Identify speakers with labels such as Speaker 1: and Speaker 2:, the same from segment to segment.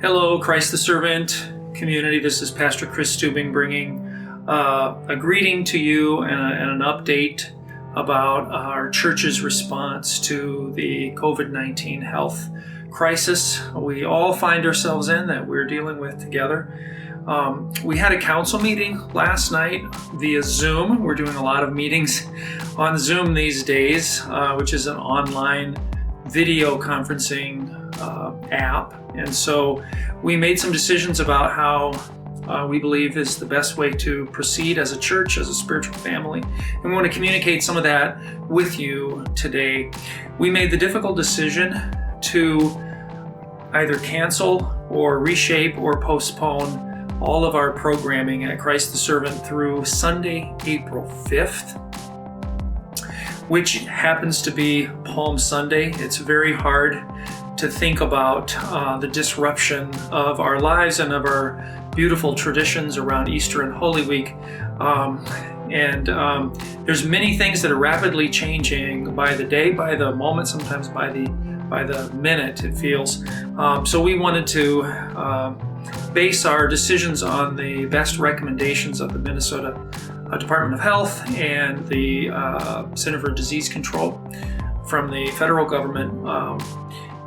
Speaker 1: Hello, Christ the Servant community. This is Pastor Chris Stubing bringing a greeting to you and an update about our church's response to the COVID-19 health crisis we all find ourselves in, that we're dealing with together. We had a council meeting last night via Zoom. We're doing a lot of meetings on Zoom these days, which is an online video conferencing app. And so we made some decisions about how we believe is the best way to proceed as a church, as a spiritual family. And we want to communicate some of that with you today. We made the difficult decision to either cancel or reshape or postpone all of our programming at Christ the Servant through Sunday, April 5th, which happens to be Palm Sunday. It's very hard to think about the disruption of our lives and of our beautiful traditions around Easter and Holy Week. There's many things that are rapidly changing by the day, by the moment, sometimes by the minute, it feels. So we wanted to base our decisions on the best recommendations of the Minnesota Department of Health and the Center for Disease Control from the federal government.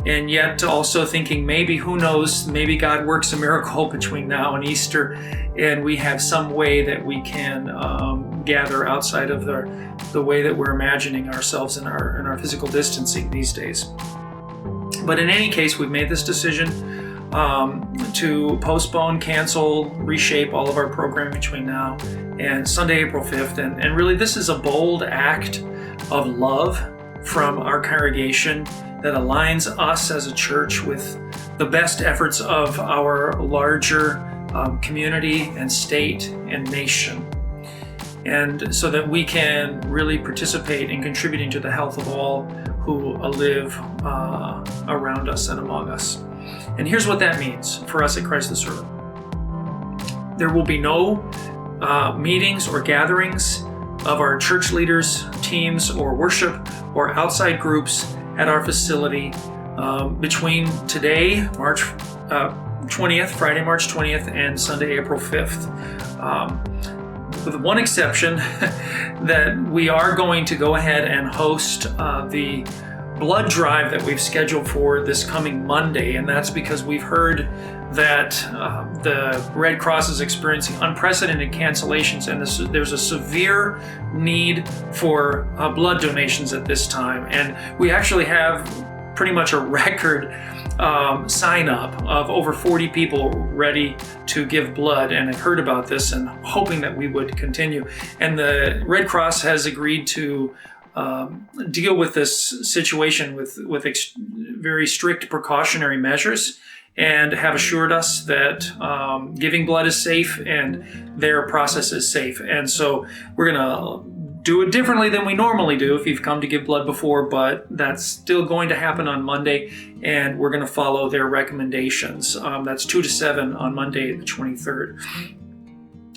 Speaker 1: And yet also thinking maybe, who knows, maybe God works a miracle between now and Easter and we have some way that we can gather outside of the way that we're imagining ourselves in our physical distancing these days. But in any case, we've made this decision to postpone, cancel, reshape all of our programming between now and Sunday, April 5th. And really, this is a bold act of love from our congregation that aligns us as a church with the best efforts of our larger community and state and nation. And so that we can really participate in contributing to the health of all who live around us and among us. And here's what that means for us at Christ the Servant. There will be no meetings or gatherings of our church leaders, teams, or worship or outside groups at our facility between today, March 20th, Friday, March 20th, and Sunday, April 5th. With one exception, that we are going to go ahead and host the blood drive that we've scheduled for this coming Monday, and that's because we've heard that the Red Cross is experiencing unprecedented cancellations, and there's a severe need for blood donations at this time. And we actually have pretty much a record sign up of over 40 people ready to give blood, and I've heard about this and hoping that we would continue. And the Red Cross has agreed to deal with this situation with very strict precautionary measures, and have assured us that giving blood is safe and their process is safe. And so we're going to do it differently than we normally do if you've come to give blood before, but that's still going to happen on Monday, and we're going to follow their recommendations. That's 2 to 7 on Monday, the 23rd.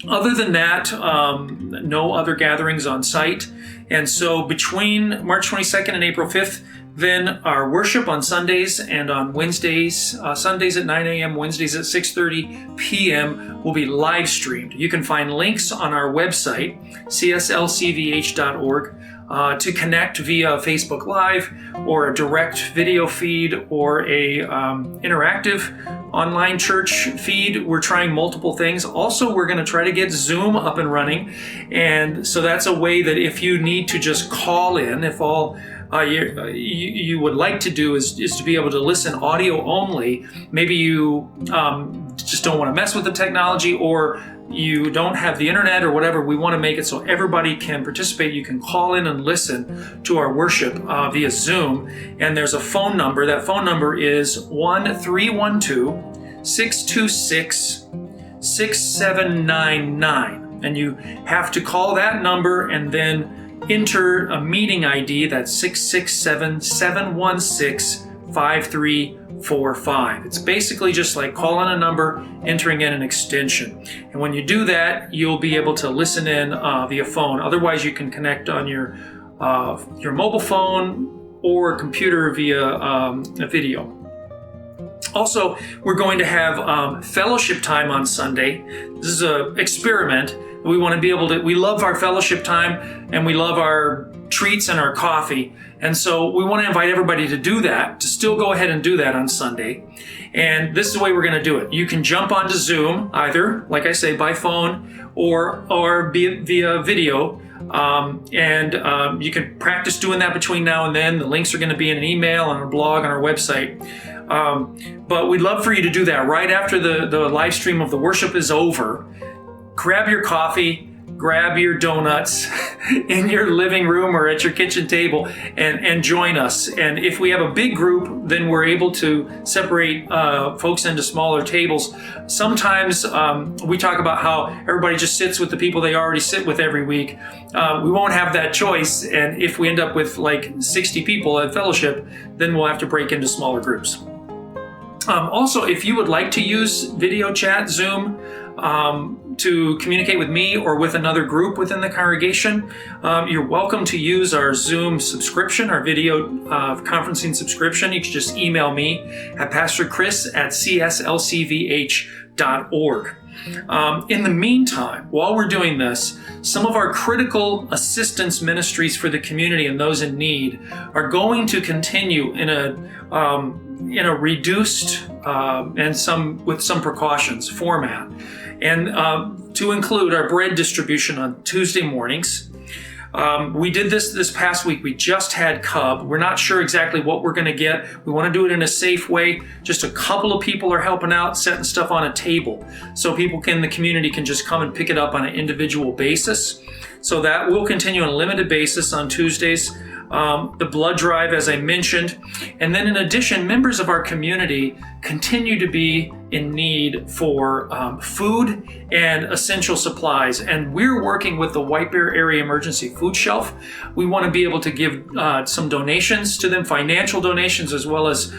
Speaker 1: Other than that, no other gatherings on site. And so between March 22nd and April 5th, then our worship on Sundays and on Wednesdays, Sundays at 9 a.m., Wednesdays at 6:30 p.m. will be live streamed. You can find links on our website, cslcvh.org, to connect via Facebook Live or a direct video feed or a interactive online church feed. We're trying multiple things. Also, we're going to try to get Zoom up and running. And so that's a way that if you need to just call in, if all you would like to do is to be able to listen audio only, maybe you just don't want to mess with the technology, or you don't have the internet or whatever, we want to make it so everybody can participate. You can call in and listen to our worship via Zoom. And there's a phone number. That phone number is 1-312-626-6799. And you have to call that number and then enter a meeting ID. That's 667-716-5345. It's basically just like calling a number, entering in an extension. And when you do that, you'll be able to listen in via phone. Otherwise, you can connect on your mobile phone or computer via a video. Also, we're going to have fellowship time on Sunday. This is an experiment. We want to be able to, we love our fellowship time and we love our treats and our coffee. And so we want to invite everybody to do that, to still go ahead and do that on Sunday. And this is the way we're going to do it. You can jump onto Zoom, either, like I say, by phone or via video. You can practice doing that between now and then. The links are going to be in an email, on our blog, on our website. But we'd love for you to do that right after the live stream of the worship is over. Grab your coffee, grab your donuts in your living room or at your kitchen table and join us. And if we have a big group, then we're able to separate folks into smaller tables. Sometimes we talk about how everybody just sits with the people they already sit with every week. We won't have that choice. And if we end up with like 60 people at fellowship, then we'll have to break into smaller groups. Also, if you would like to use video chat, Zoom, to communicate with me or with another group within the congregation, you're welcome to use our Zoom subscription, our video conferencing subscription. You can just email me at pastorchris@cslcvh.org. In the meantime, while we're doing this, some of our critical assistance ministries for the community and those in need are going to continue in a reduced and with some precautions format, and to include our bread distribution on Tuesday mornings. We did this past week. We just had Cub. We're not sure exactly what we're going to get. We want to do it in a safe way. Just a couple of people are helping out, setting stuff on a table, so people in the community can just come and pick it up on an individual basis. So that will continue on a limited basis on Tuesdays. The blood drive, as I mentioned. And then in addition, members of our community continue to be in need for food and essential supplies. And we're working with the White Bear Area Emergency Food Shelf. We want to be able to give some donations to them, financial donations, as well as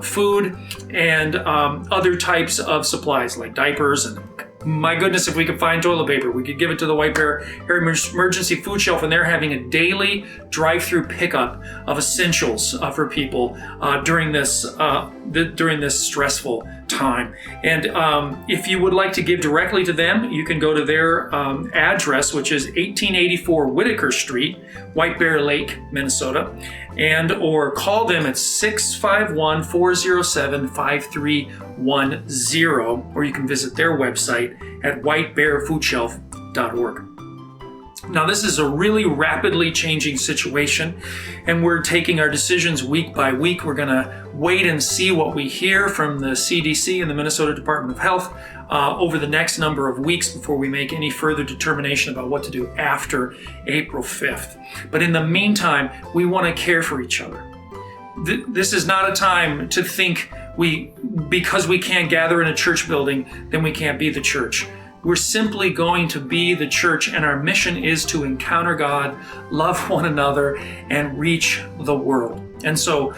Speaker 1: food and other types of supplies like diapers, and my goodness, if we could find toilet paper, we could give it to the White Bear Area Emergency Food Shelf, and they're having a daily drive-through pickup of essentials for people during this stressful time. And if you would like to give directly to them, you can go to their address, which is 1884 Whitaker Street, White Bear Lake, Minnesota, or call them at 651-407-5310, or you can visit their website at whitebearfoodshelf.org. Now, this is a really rapidly changing situation, and we're taking our decisions week by week. We're going to wait and see what we hear from the CDC and the Minnesota Department of Health over the next number of weeks before we make any further determination about what to do after April 5th. But in the meantime, we want to care for each other. This is not a time to think because we can't gather in a church building, then we can't be the church. We're simply going to be the church, and our mission is to encounter God, love one another, and reach the world. And so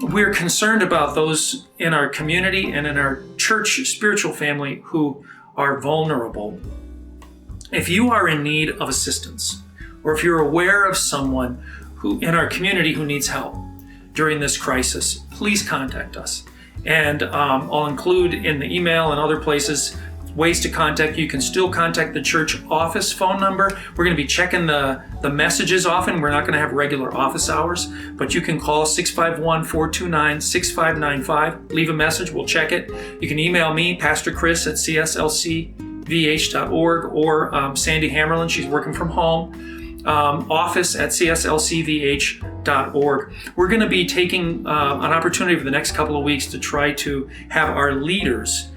Speaker 1: we're concerned about those in our community and in our church spiritual family who are vulnerable. If you are in need of assistance, or if you're aware of someone who in our community who needs help during this crisis, please contact us. And I'll include in the email and other places ways to contact you. You can still contact the church office phone number. We're going to be checking the messages often. We're not going to have regular office hours, but you can call 651-429-6595. Leave a message. We'll check it. You can email me, Pastor Chris at cslcvh.org, or Sandy Hammerlin. She's working from home. Office at cslcvh.org. We're going to be taking an opportunity for the next couple of weeks to try to have our leaders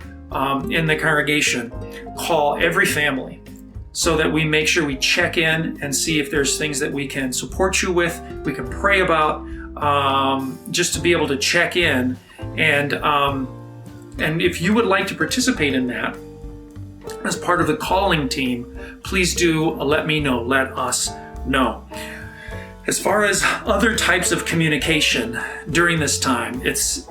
Speaker 1: in the congregation call every family, so that we make sure we check in and see if there's things that we can support you with, we can pray about, just to be able to check in. And if you would like to participate in that as part of the calling team, please do let me know, let us know. As far as other types of communication during this time, it's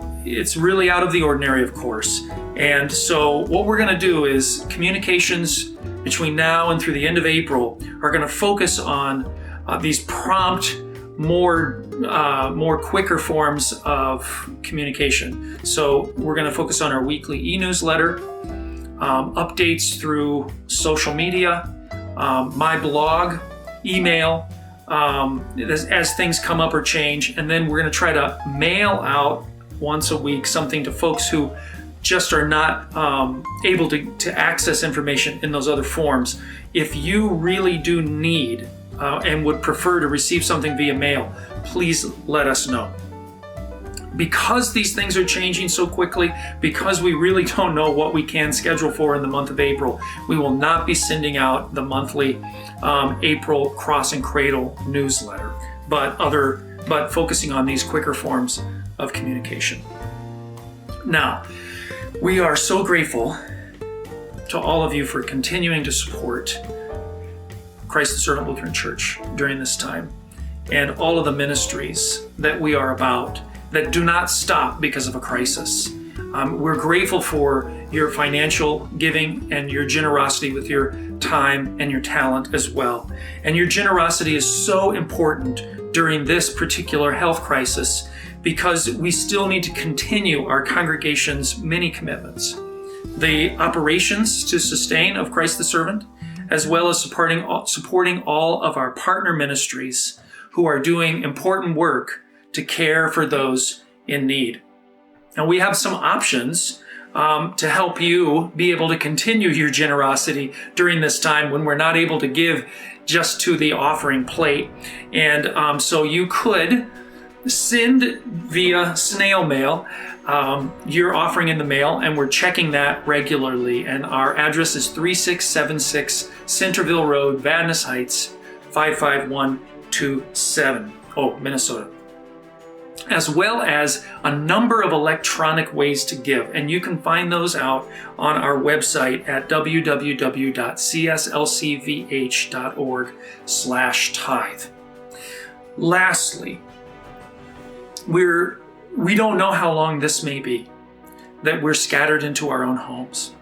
Speaker 1: really out of the ordinary, of course. And so what we're going to do is communications between now and through the end of April are going to focus on these prompt more quicker forms of communication. So we're going to focus on our weekly e-newsletter, updates through social media, my blog, email, as things come up or change. And then we're going to try to mail out once a week something to folks who just are not able to access information in those other forms. If you really do need and would prefer to receive something via mail, please let us know. Because these things are changing so quickly, because we really don't know what we can schedule for in the month of April, we will not be sending out the monthly April Cross and Cradle newsletter, but focusing on these quicker forms of communication. Now, we are so grateful to all of you for continuing to support Christ the Servant Lutheran Church during this time, and all of the ministries that we are about that do not stop because of a crisis. We're grateful for your financial giving and your generosity with your time and your talent as well. And your generosity is so important during this particular health crisis because we still need to continue our congregation's many commitments. The operations to sustain of Christ the Servant, as well as supporting all of our partner ministries who are doing important work to care for those in need. And we have some options to help you be able to continue your generosity during this time when we're not able to give just to the offering plate. And so you could send via snail mail your offering in the mail, and we're checking that regularly. And our address is 3676 Centerville Road, Vadnais Heights, 55127. Minnesota. As well as a number of electronic ways to give. And you can find those out on our website at www.cslcvh.org/tithe. Lastly, we don't know how long this may be, that we're scattered into our own homes.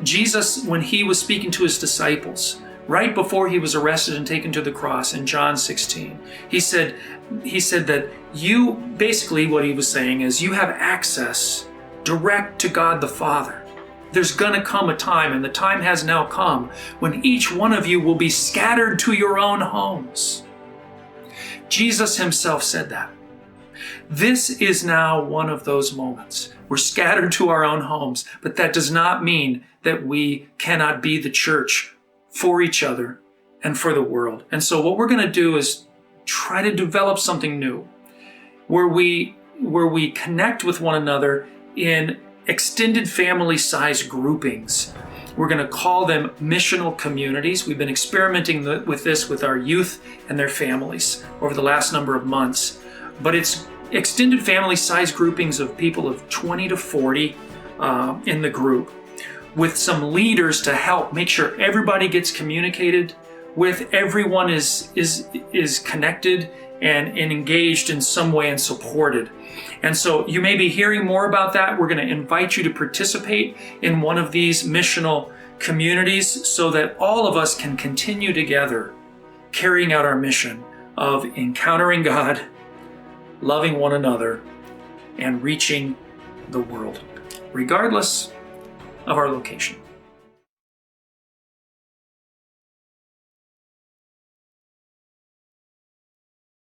Speaker 1: Jesus, when he was speaking to his disciples, right before he was arrested and taken to the cross in John 16, he said that you, basically what he was saying is, you have access direct to God the Father. There's going to come a time, and the time has now come, when each one of you will be scattered to your own homes. Jesus himself said that. This is now one of those moments. We're scattered to our own homes, but that does not mean that we cannot be the church for each other and for the world. And so what we're going to do is try to develop something new where we connect with one another in extended family size groupings. We're going to call them missional communities. We've been experimenting with this with our youth and their families over the last number of months. But it's extended family size groupings of people of 20 to 40 in the group, with some leaders to help make sure everybody gets communicated with, everyone is connected and engaged in some way and supported. And so you may be hearing more about that. We're going to invite you to participate in one of these missional communities so that all of us can continue together carrying out our mission of encountering God, loving one another, and reaching the world, regardless of our location.